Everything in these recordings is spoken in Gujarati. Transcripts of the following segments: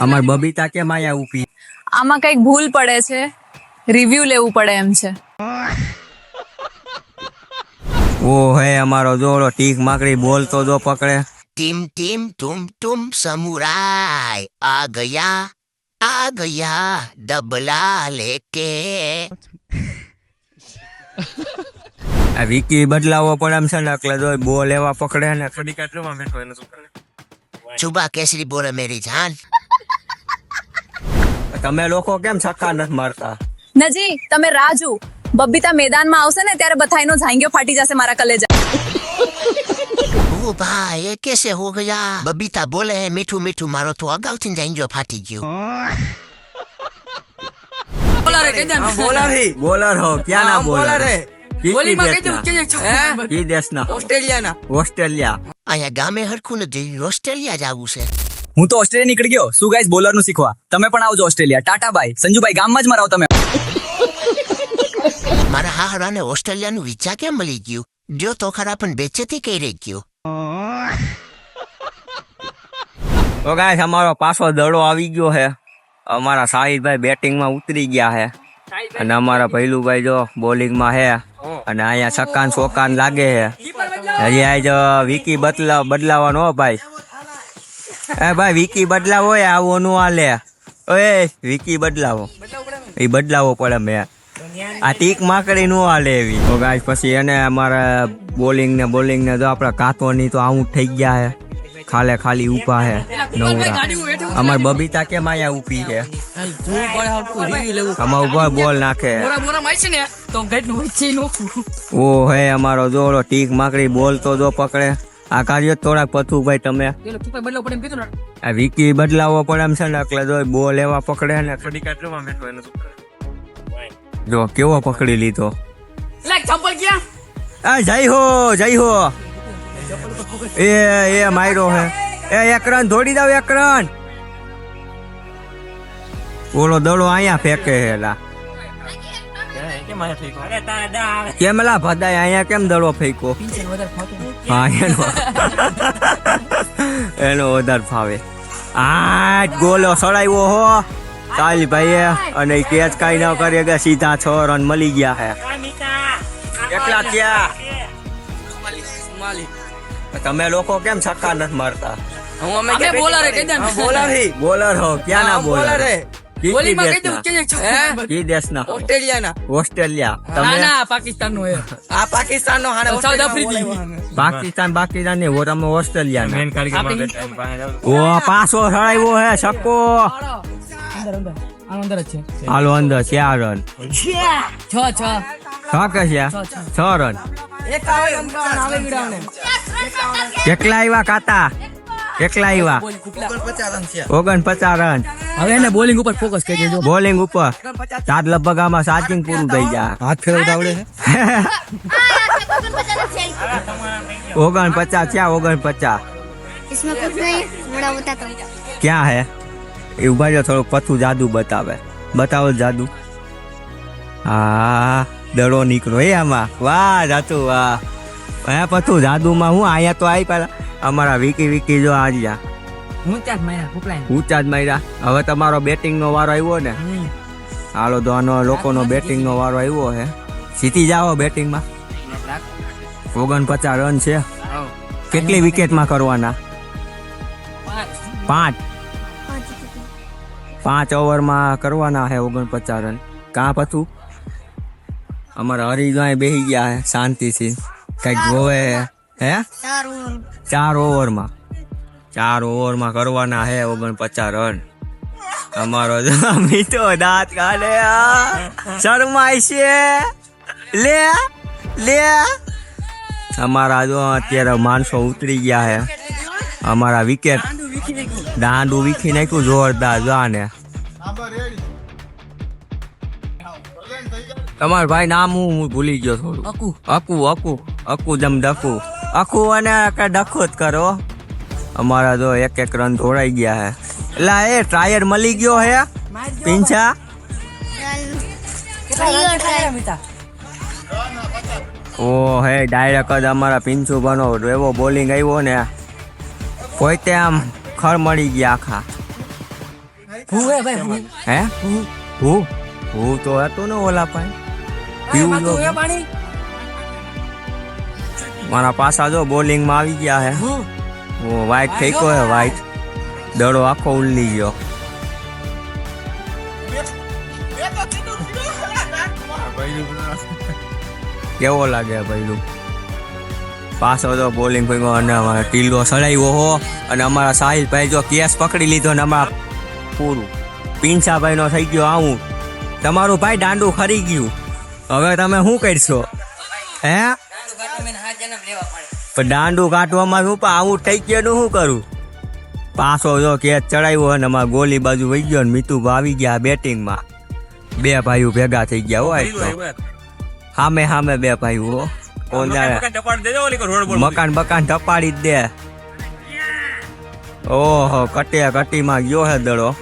અમાર બબીતા કેમ આયા ઊભી? આમાં કઈક ભૂલ પડે છે, રિવ્યુ લેવું પડે એમ છે. ઓ હે અમારો જોડો ટીક માકડી બોલતો જો પકડે. ટીમ ટીમ ટુમ ટુમ સમુરાય આ ગયા ડબલા લેકે. આ વિકી બદલાવો પડે એમ છે ને એટલે જો બોલ એવા પકડે ને. છુબા કેસરી બોલે મેરી જાન. તમે લોકો કેમ છક્કા નથી મારતા? નજી તમે રાજુ બબીતા મેદાનમાં આવશે ને ત્યારે બથાઈનો ઝાંગિયો ફાટી જશે મારા કલેજા. ઓ ભાઈ એ કેસે હો ગયા? બબીતા બોલે મીઠું મીઠું મારો તો અગાઉથી જાંજો ફાટી ગયો. બોલર હો ક્યાં ના બોલર હે? ઓસ્ટ્રેલિયા. અહીંયા ગામે હરખું નથી, ઓસ્ટ્રેલિયા જવું છે. હું તો ઓસ્ટ્રેલિયા નીકળી ગયો. શું ગાઈસ બોલર નું શીખવા. તમે પણ આવજો ઓસ્ટ્રેલિયા. ટાટા બાય. સંજુભાઈ ગામમાં જ મરાવ તમે. મારા હાહરાને ઓસ્ટ્રેલિયાનું વિઝા કેમ મળી ગયું? જો તો ખરા પણ બેચેથી કઈ રહી ગયો. તો ગાઈસ અમારો પાછો દડો આવી ગયો હે. અમારા સાહિદભાઈ બેટિંગમાં ઉતરી ગયા હે અને અમારા ભૈલુભાઈ જો બોલિંગમાં હે અને અહીંયા છક્કાન ચોક્કાન લાગે હે. હજી આજ વિકી બદલાવાનો ભાઈ. એ ભાઈ વિકી બદલાવો હોય આવો નું હાલે. ઓએ વિકી બદલાવો, એ બદલાવો પડે. મેં આ ટીક માકડી નું હાલે એવી. તો ગાઈસ પછી એને અમારા બોલિંગ ને જો આપડા કાતોની તો આઉટ થઈ ગયા હે. ખાલી ઊભા હે નવરા. અમાર બબીતા કેમ આયા ઊભી છે? આમાં ઉભા બોલ નાખે. ઓ હે અમારો જોડો ટીક માકડી બોલતો જો પકડે. આ કાર્ય થોડાક પથું ભાઈ તમે. આ વિકી બદલાવો પડે એમ છે ને એટલે જો બોલ એવા પકડે ને. જો કેવો પકડી લીધો. જય હો એ માયરો હે. એ એક રન દોડી દાવ, એક રન. ઓલો દડો અહીંયા ફેંકે હેલા. કેમ લા ભદાય અહીંયા કેમ દડો ફેંકો? હા એનો વધારે ફાવે. આ ગોલો સડાવ્યો હો ચાલ ભાઈ. અને કેચ કઈ ના કરી ગયા, સીધા 6 રન મળી ગયા હે. કેટલા થયા? તમે લોકો કેમ છક્કા નથી મારતા? બોલર હો ક્યાં ના બોલર? ઓસ્ટ્રેલિયા. પાકિસ્તાન ને ઓસ્ટ્રેલિયા. પાછો સડાવ્યો હે છક્કો. હાલો અંદર 4 રન. 6 રન. કેટલા આવ્યા કાતા? કેટલા આવ્યા? 49 રન. હવે એને બોલિંગ ઉપર ફોકસ કરી દેજો. બોલિંગ ઉપર સાત લગભગ આમાં ચાર્જિંગ પૂરું થઈ જાય. હાથ ફેરવતા આવડે છે. 49 क्या 49? इसमें कुछ नहीं, थोड़ा बताता हूँ. ક્યાં હે? એ ઉભા જો થોડું પથું જાદુ બતાવો જાદુ. હા દડો નીકળો એ આમાં. વાહ જાતું વાહ. હે પથું જાદુમાં હું આયા તો આવી પેલા અમારા વિકી જો આવ્યા. ઊંચા જ માર્યા. હવે તમારો બેટિંગ નો વારો આવ્યો ને. હાલો તો લોકોનો બેટિંગ નો વારો આવ્યો હે. જીતી જાઓ બેટિંગ માં. 49 રન છે. કેટલી વિકેટ માં કરવાના? 5 ઓવરમાં કરવાના હે 49 રન. કાં પથું અમારા હરિભાઈ બેસી ગયા હે શાંતિથી કઈક જોવે હે. 4 ઓવરમાં કરવાના હે 49 રન. અમારો મીઠો દાંત કાઢે શરમાય છે. લે અમારા જો અત્યારે માણસો ઉતરી ગયા હે. અમારા વિકેટ દાંડું વીખી નાખ્યું જોરદાર. જાને તમારું ભાઈ નામ હું ભૂલી ગયો થોડું. અકુ જમ ડકુ. અકુ અને ડખો જ કરો. અમારા જો એક રન ધોડાઈ ગયા હે. એટલે એ ટ્રાયર મળી ગયો હે પીંછા. ઓ હે ડાયરેક્ટ જ અમારા પિંચુ બનો એવો બોલિંગ આવ્યો ને પોતે આમ ખર મળી ગયા આખા. હે હું તો હતો ને ઓલા પાસે પીવું જો મારા પાસા જો બોલિંગ માં આવી ગયા હે વાઈટ ફેંકો હે વાઈટ દડો આખો ઉલ્લી ગયો કેવો લાગે ભાઈ પાછો તો બોલિંગ ફેંકો અને ટીલો સડાવ્યો હો અને અમારા સાહિલભાઈ જો કેસ પકડી લીધો ને અમારા પૂરું પિંચાભાઈ નો થઈ ગયો આવું તમારું ભાઈ દાંડું ખરી ગયું હવે તમે શું કરશો હે પણ દાંડું કાઢવામાં શું પણ આવું થઈ ગયું શું કરું પાછો જો કેસ ચડાવ્યો અને અમારા ગોલી બાજુ વહી ગયો ને મીતુભા આવી ગયા બેટિંગમાં બે ભાઈઓ ભેગા થઈ ગયા હોય સામે સામે બે ભાઈઓ કોણ જાણે મકાન બકાન ટપાડી જ દે ઓહો કટીમાં ગયો હે દડો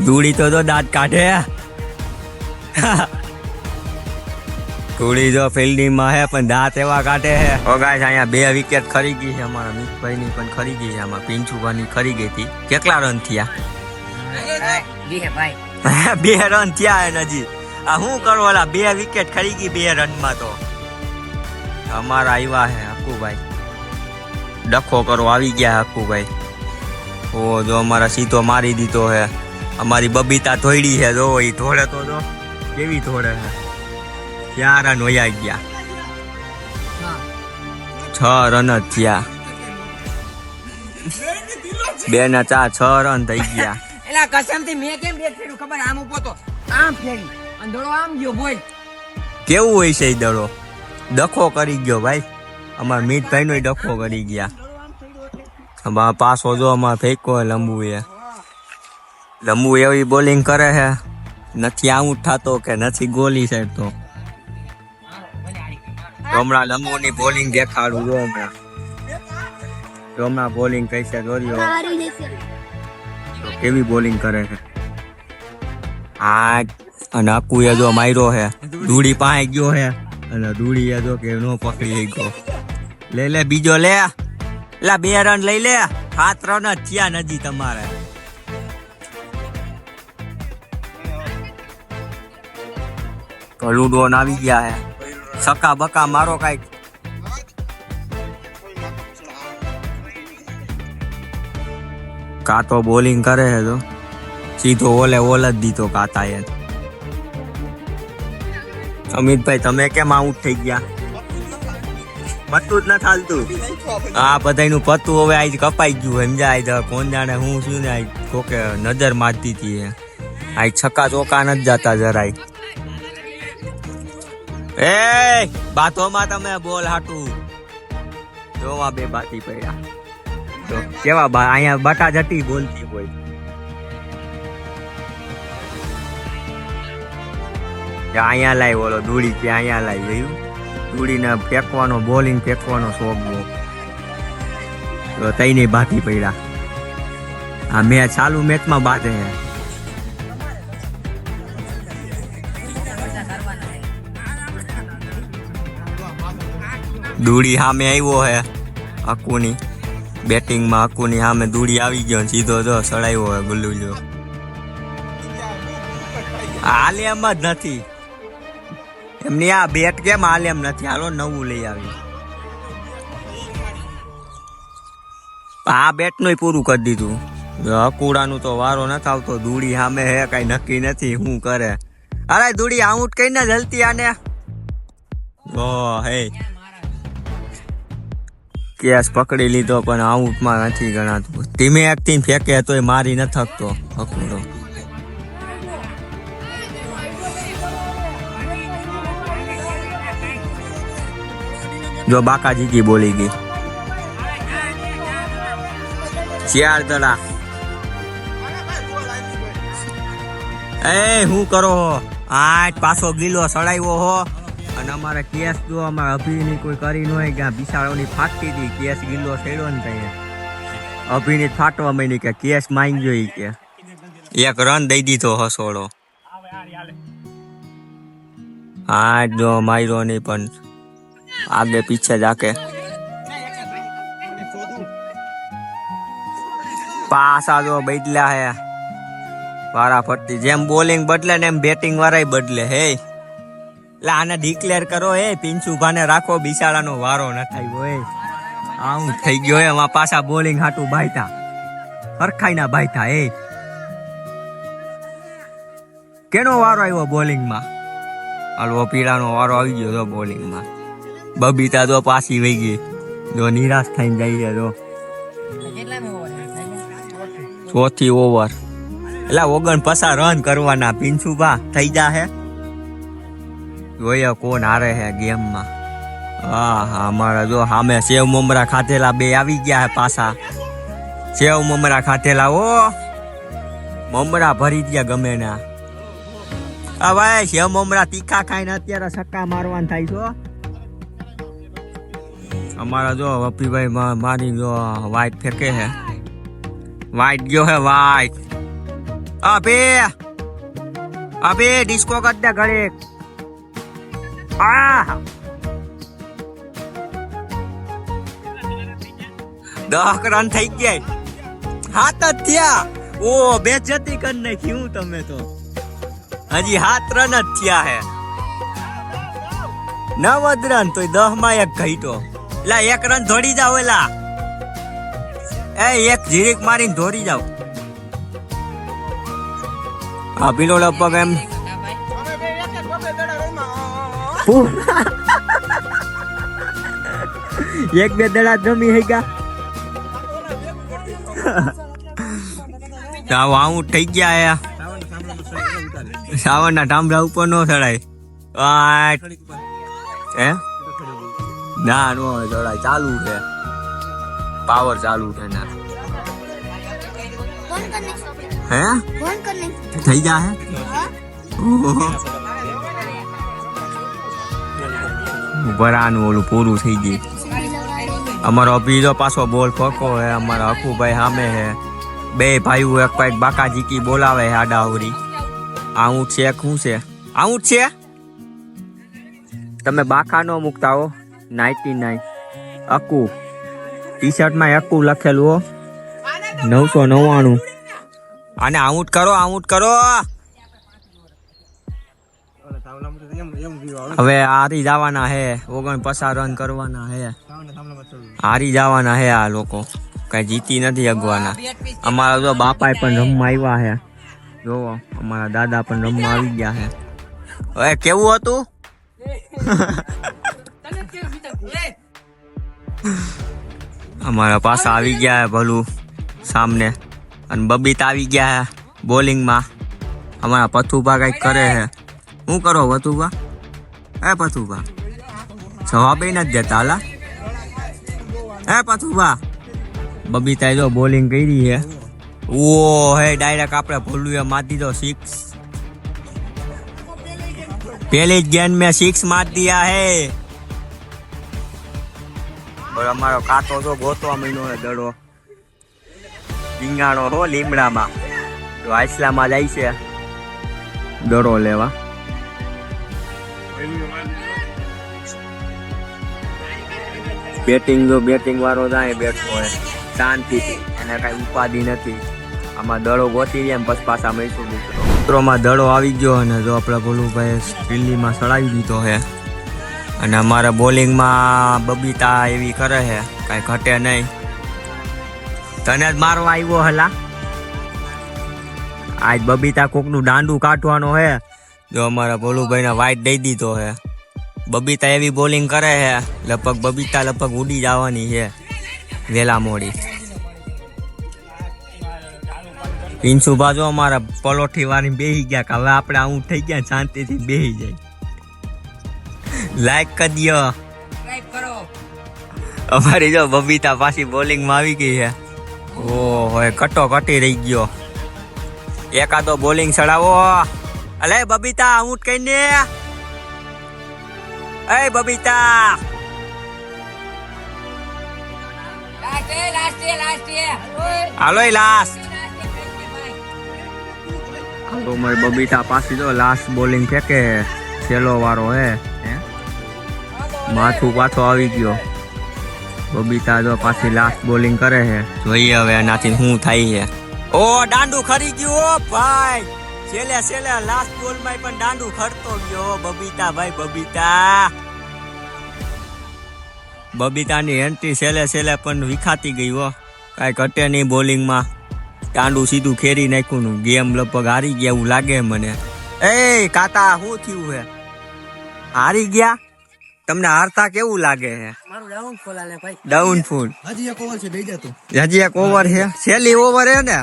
ધૂળી તો દાંત કાઢે ધૂળી જો ફિલ્ડિંગ માં હે પણ દાંત એવા કાઢે હે ગાઈસ અહીંયા 2 વિકેટ ખરી ગઈ છે અમારા મિતભાઈ ની પણ ખરી ગઈ છે આમાં પિંચુભાઈ ખરી ગઈ હતી કેટલા રન થયા 2 રન થયા હે નજી આ શું કરો ઓલા 2 વિકેટ ખરી ગઈ 2 રન માં તો અમારા આવ્યા હે હકુભાઈ ડખો કરો આવી ગયા હકુભાઈ ઓ જો અમારા સીધો મારી દીધો હે અમારી બબીતા ધોઈડી છે જો એ ધોળે તો જો કેવી ધોળે છે 4 રન વયા ગયા 6 રન જ થયા 2 ના 4 6 રન થઈ ગયા એલા કસમથી મેં કેમ બેટ ફેર્યું ખબર આમ ઉભો તો આમ ફેરી અને દડો આમ ગયો બોલ કેવું હોય છે એ દડો ડખો કરી ગયો ભાઈ અમારા મીતભાઈ નો ડખો કરી ગયા પાછો જો અમારે ફેંકો લંબુ એવી બોલિંગ કરે છે નથી આઉટ થતો કે નથી ગોલી સાઈડ તો હમણાં લંબુ ની બોલિંગ દેખાડું જો હમણાં બોલિંગ કઈ છે જોયો કેવી બોલિંગ કરે છે આ અને અકુએ જો માર્યો છે ધૂળી પાસે ગયો છે અને ધૂળી જો કે નો પકડી ગયો લે બીજો લે 2 રન લઈ લે 7 રન જ થયા નજી તમારે કલુડો આવી ગયા હે સકા બકા મારો કઈક કાતો બોલિંગ કરે છે તો સીધો ઓલ જ દીધો કાતા એ અમિતભાઈ તમે કેમ આઉટ થઈ ગયા પતું જ ન ચાલતું આ બધાનું પતું હવે આજ કપાઈ ગયું સમજાય કોણ જાણે હું શું ને કોકે નજર મારતી હતી આજ છક્કા ચોકા નથી જતા જરાય એ બાતોમાં તમે બોલ હાટું જોવા 2 બાકી પડ્યા તો કેવા અહીંયા બટા જટી બોલતી હોય અહીંયા લાઈ બોલો ધૂળી ત્યાં અહીંયા લાઈ ગયું ધૂળીને ફેંકવાનો બોલિંગ ફેંકવાનો શોખ તો તઈ નહીં બાકી પડ્યા આ મેચ ચાલુ મેચમાં બાંધે છે ધૂળી સામે આવ્યો હે અકુની બેટિંગમાં અકુની સામે ધૂળી આવી ગયો સીધો જો સડાવ્યો હે ગુલ્લુ જો હાલ એમ જ નથી એમની આ બેટ કેમ હાલ એમ નથી હાલો નવું લઈ આવી આ બેટ નું પૂરું કરી દીધું અકુડાનું તો વારો નથી આવતો ધૂળી સામે હે કઈ નક્કી નથી શું કરે અરે ધૂળી આઉટ કઈને જલતી આને ઓ હે કેસ પકડી લીધો પણ આઉટમાં નથી ગણાતું ધીમે એકથી ફેંકે તોય મારી ન થકતો અકુડો જો બાકાજીજી બોલી ગઈ 4 દડા એ હું કરો આઠ પાછો ગીલો સડાવ્યો હો અને અમારે કેસ જો અમારે અભિની કોઈ કરી ન હોય કે બિસાડોની ફાટતી હતી કેસ ગીલો છેડ્યો ને ત્યાં અભિની ફાટવા માંડી કે કેસ માંગ્યો ઈ કે 1 રન દઈ દીધો હસોડો આઠ જો માર્યો નહીં પણ आगे पीछे जाके पास आ जो बैठला है વારા ફરતી જેમ બોલિંગ બદલે ને એમ બેટિંગ વાળા બદલે હે એટલે આને ડિક્લેર કરો હે પિંચુભાને રાખો બિચારાનો વારો ન થાય હોય આવું થઈ ગયો હે એમાં પાછા બોલિંગ હાટું બાયતા હરખાઈ ના બાયતા હે કેનો વારો આવ્યો બોલિંગમાં હાલો પીળાનો વારો આવી ગયો તો બોલિંગમાં બબીતા તો પાછી વહી ગઈ જો નિરાશ થઈને જાય છે તો ચોથી ઓવર એટલે 49 રન કરવાના પિંચુભા થઈ જાહે જોઈએ કોણ હારે હે ગેમમાં હા અમારા જો સામે સેવ મમરા ખાધેલા બે આવી ગયા હે પાછા સેવ મમરા ખાધેલા ઓ મમરા ભરી ગયા ગમે ના આ ભાઈ સેવ મમરા તીખા ખાઈને અત્યારે સક્કા મારવાન થાય છો અમારા જો વપીભાઈ મારી જો વાઈટ ફેંકે હે વાઈટ ગયો હે વાઈટ અબે ડિસ્કો કર દે ઘડીક આ 10 રન થઈ ગયા 7 જ થયા ઓ બેજતી કરી નાખી હું તમે તો હજી 7 રન જ થયા હે 9 રન તો 10 માં એક ઘઈટો લા 1 રન દોડી જાવ એલા એક જીરીક મારીને દોડી જાવ આ પીલો લગભગ એમ એક બે દડા જમી હઈ ગયા આઉટ થઈ ગયા સાવર ના ટાંબરા ઉપર નો ચડાય હે ના નો ચડાય ચાલુ છે પાવર ચાલુ છે ના फोन करने હે फोन करने થઈ જા હે બરાનું ઓલું પૂરું થઈ ગયું અમારો બીજો પાછો બોલ ફકો હે અમારા અકુભાઈ સામે હે બે ભાઈઓ એક પાઈક બાકાજીકી બોલાવે હે આડાવરી આઉટ છે શું છે આઉટ છે તમે બાકા નો મુકતા હો 99 અકુ ટી શર્ટ માં અકુ લખેલું હો 999 આને આઉટ કરો હવે હારી જવાના હે 49 રન કરવાના હે હારી જવાના હે આ લોકો કઈ જીતી નથી અગવાના અમારા જો બાપાએ પણ રમવા આવ્યા હે જોવો અમારા દાદા પણ રમવા આવી ગયા હે હવે કેવું હતું અમારા પાછા આવી ગયા હે ભલું સામને અને બબીતા આવી ગયા હે બોલિંગમાં અમારા પથુભા કઈક કરે હે શું કરો પથુભા હે પથુભા જવાબ નથી દેતા હાલા હે પથુભા બબીતાએ જો બોલિંગ કરી હે ઓ હે ડાયરેક્ટ આપણે ભૂલું માર દીધો 6 पहले गेंद में 6 मार दिया है और हमारा कातो तो गोतवा महीनो है दड़ो રીંગાણો હો લીમડામાં તો આઈસલામાં જાય છે દડો લેવા બેટિંગ વાળો જાય બેઠો હોય શાંતિથી એને કઈ ઉપાધિ નથી આમાં દડો ગોતી જાય પછી પાછા મૈસૂર મિત્રોમાં દડો આવી ગયો અને જો આપણે ભોલુભાઈ દિલ્હીમાં સડાવી દીધો છે અને અમારા બોલિંગમાં બબીતા એવી કરે છે કઈ ઘટે નહીં તને જ મારવા આવ્યો હલા આજ બબીતા કોકનું દાંડું કાઢવાનો હે જો અમારા ભોલુભાઈને વાઇટ દઈ દીધો હે બબીતા એવી બોલિંગ કરે છે બબીતા લગભગ ઉડી જવાની છે વેલા મોડી પિન્સુભા જો અમારા પલોઠી વાળી બેહી ગયા કે હવે આપણે આવું થઈ ગયા શાંતિથી બેહી જાય લાઈક કરી દો અમારી જો બબીતા પાછી બોલિંગમાં આવી ગઈ છે ઓહો કટો કટી રહી ગયો એકાદો બોલિંગ ચડાવો અલે બબીતા આઉટ કઈને એ બબીતા હાલો લાસ્ટ હાલો મારી બબીતા પાછી જો લાસ્ટ બોલિંગ ફેંકે છેલ્લો વારો હે માથું પાછો આવી ગયો બબીતા જો પાછી લાસ્ટ બોલિંગ કરે છે જોઈએ હવે એનાથી શું થાય છે ઓ દાંડુ ખરી ગયું ઓ ભાઈ, છેલ્લે લાસ્ટ બોલ માં પણ દાંડુ ખરતો ગયો. બબીતા ભાઈ બબીતાની એન્ટ્રી છેલ્લે પણ વિખાતી ગઈ હો. કાંઈ ઘટે નહીં બોલિંગમાં. દાંડુ સીધું ખેરી નાખ્યું. ગેમ લગભગ હારી ગયા એવું લાગે મને. એ કાકા શું થયું હે? હારી ગયા? તમને હારતા કેવું લાગે છે? મારું ડાઉનફોલ આલે ભાઈ. ડાઉનફોલ હજી એક ઓવર છે, બેઈ જા તું. હજી એક ઓવર છે, છેલ્લી ઓવર હે ને?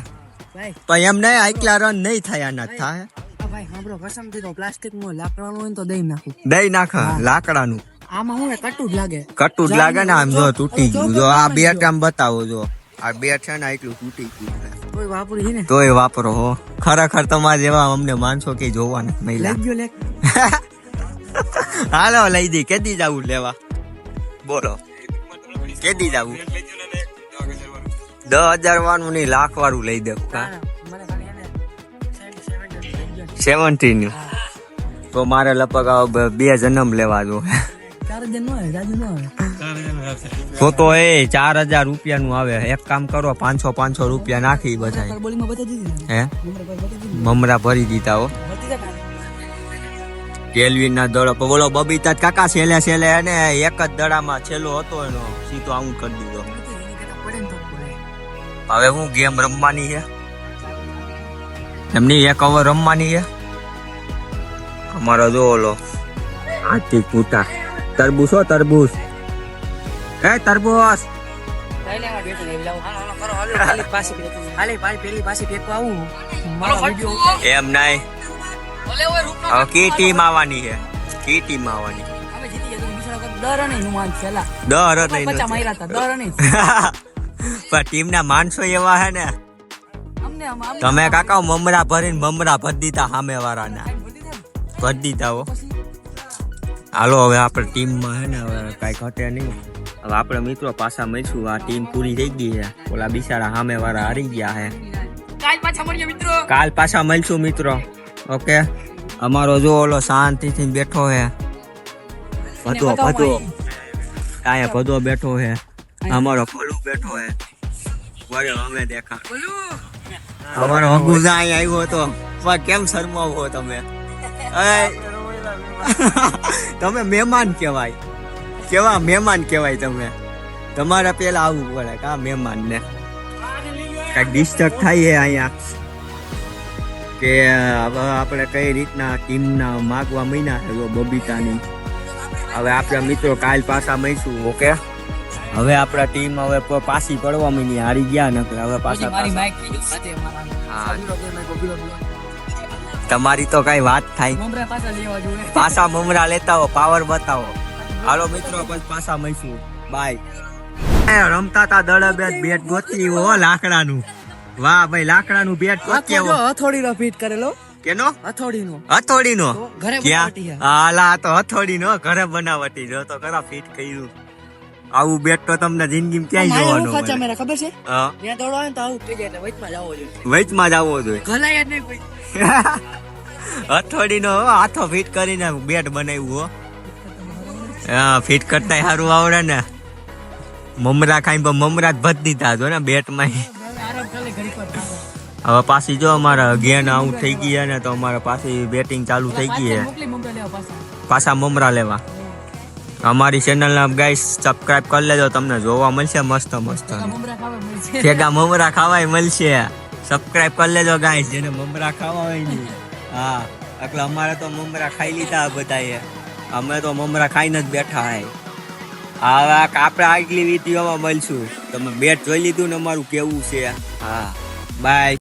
ભાઈ પણ એમ નહીં, આટલા રન નહીં થાય આના થાય. આ ભાઈ સાંભળો, કસમથી તો પ્લાસ્ટિક માં લાકડાનું હોય ને તો દઈ નાખું. દઈ નાખ લાકડાનું. આમાં હું કટું જ લાગે. કટું જ લાગે ને આમ. જો તૂટી ગયું. જો આ બેટ આમ બતાવો. જો આ બેટ છે ને એટલું તૂટી ગયું છે. કોઈ વાપરી છે ને તોય વાપરો હો. ખરેખર તમારે જેવા અમને માણસો કે જોવા નથી મહિલા. લઈ ગયો લે. હાલો લઈ દી. કેદી જવું લેવા? બોલો કેદી જવું? 10,000 વાળું નહીં, લાખ વાળું લઈ દેવું. મને ખાલી એને 70 નું તો મારે લગભગ 2 જન્મ લેવા જો. 4 જણ નો આવે, રાજુ નો આવે. તો એ 4,000 રૂપિયાનું આવે. એક કામ કરો, 500 રૂપિયા નાખી બધા. બોલિંગમાં બતાવી દીધી ને. હે નંબર પર બતાવી દીધી મમરા ભરી દીધા હો. ને. બધી જતા. કેલ્વિન ના દડો બોલો. બબીતા કાકા છેલ્લે એને એક જ દડામાં છેલ્લો હતો એનો સીધો આઉટ કરી દીધો. એની કરતા પડે ને તો પડે. હવે હું ગેમ રમવાની છે એમની, એક ઓવર રમવાની છે અમારો. જો ઓલો હાથી કૂટા તરબૂચ હો, તરબૂચ. એ તરબૂચ લઈ લેવા બેઠો લઈ લાવો. હાલો કરો, હાલો પેલી પાસે ફેંકો. હાલે ભાઈ પેલી પાસે ફેંકવા આવું. મારો વિડિયો એમ નહીં. ઓલે ઓય રૂપ હવે કી ટીમ આવવાની છે? કી ટીમ આવવાની? હવે જીતી ગયા તો બિચારા કર દર નહીં નું માન છેલા. દર 50 નહીં માર્યા હતા, દર નહીં. પણ ટીમ ના માણસો એવા હે ને. અમને આમ તમે કાકા મમરા ભરીને મમરા ભરી દીધા સામે વાળાના. ભરી દીધા હો. હાલો હવે આપણે ટીમમાં હે ને હવે કાંઈ ઘટે નહીં. હવે આપણે મિત્રો પાછા મળીશું. આ ટીમ પૂરી થઈ ગઈ છે. ઓલા બિચારા સામે વાળા હારી ગયા છે. કાલ પાછા મળીએ મિત્રો. કાલ પાછા મળીશું મિત્રો. ઓકે. અમારો જો ઓલો શાંતિથી બેઠો છે. ભદો અહીંયા ભદો બેઠો છે. અમારો ફોલું બેઠો છે. વળ્યો અમે દેખા. અમારો હગુજા અહીં આવ્યો હતો. પણ કેમ શરમાવો તમે? તમે મહેમાન કહેવાય. કેવા મહેમાન કહેવાય તમે? તમારે પેલા આવવું પડે કા મહેમાન ને. કઈક ડિસ્ટર્બ થાય છે અહીંયા કે હવે આપણે કઈ રીતના ટીમના માગવા મહિના છે જો બબીતાની. હવે આપણા મિત્રો કાલ પાછા મળીશું. ઓકે. હવે આપણા ટીમ હવે પાછી પડવા મહિની હારી ગયા ને હવે પાછા મારી માઈક સાથે મારા. હા. ગોબીલો તમારી તો કઈ વાત થાય. મમરા પાછા લેવા જોઈએ. પાછા મમરા લેતા હો, પાવર બતાવો. હાલો મિત્રો પછી પાછા મળીશું. બાય. રમતા તા દડે બેટ ગોતી હો લાકડાનું. વાહ ભાઈ, લાકડાનું બેટ ગોતી હો. હથોડીનો ફિટ કરેલો. કેનો? હથોડીનો. હથોડીનો? તો ઘરે ક્યાં? બનાવટી છે. હાલા તો હથોડીનો ઘરે બનાવટી. જો તો ખરા ફિટ કર્યું. આવું બેટ તો તમને જિંદગીમાં ક્યાંય જોવાનું મળે. મને ખબર છે હા, ત્યાં દોડો આવે ને તો આવું થઈ જાય એટલે વચમાં જવો જોઈએ. વચમાં જ આવવો જોઈએ. ગલાય જ નહીં કોઈ. હથોડીનો હાથો ફિટ કરીને બેટ બનાવ્યું હો. હા, ફિટ કરતા સારું આવડે ને. મમરા ખાઈને મમરા જ ભરી દીધા જો ને બેટમાં. આરામ કરી ઘડી પર ખાવા. હવે પાછી જો અમારા અગેન આઉટ થઈ ગયા ને તો અમારે પાછી બેટિંગ ચાલુ થઈ ગઈ છે. મોકલી મમરા લેવા પાછા. પાછા મમરા લેવા. અમારી ચેનલને ગાઈસ સબસ્ક્રાઇબ કરી લેજો. તમને જોવા મળશે મસ્ત મસ્ત મમરા ખાવા મળશે. ભેગા મમરા ખાવાય મળશે. સબસ્ક્રાઇબ કરી લેજો ગાઈસ, જેને મમરા ખાવા હોય ને. હા, એટલે અમારે તો મમરા ખાઈ લીધા બધાએ. અમે તો મમરા ખાઈને જ બેઠા હે. હવે આપણે આગલી વિડીયોમાં મળશું. તમે બેટ જોઈ લીધું ને અમારું કેવું છે. હા, બાય.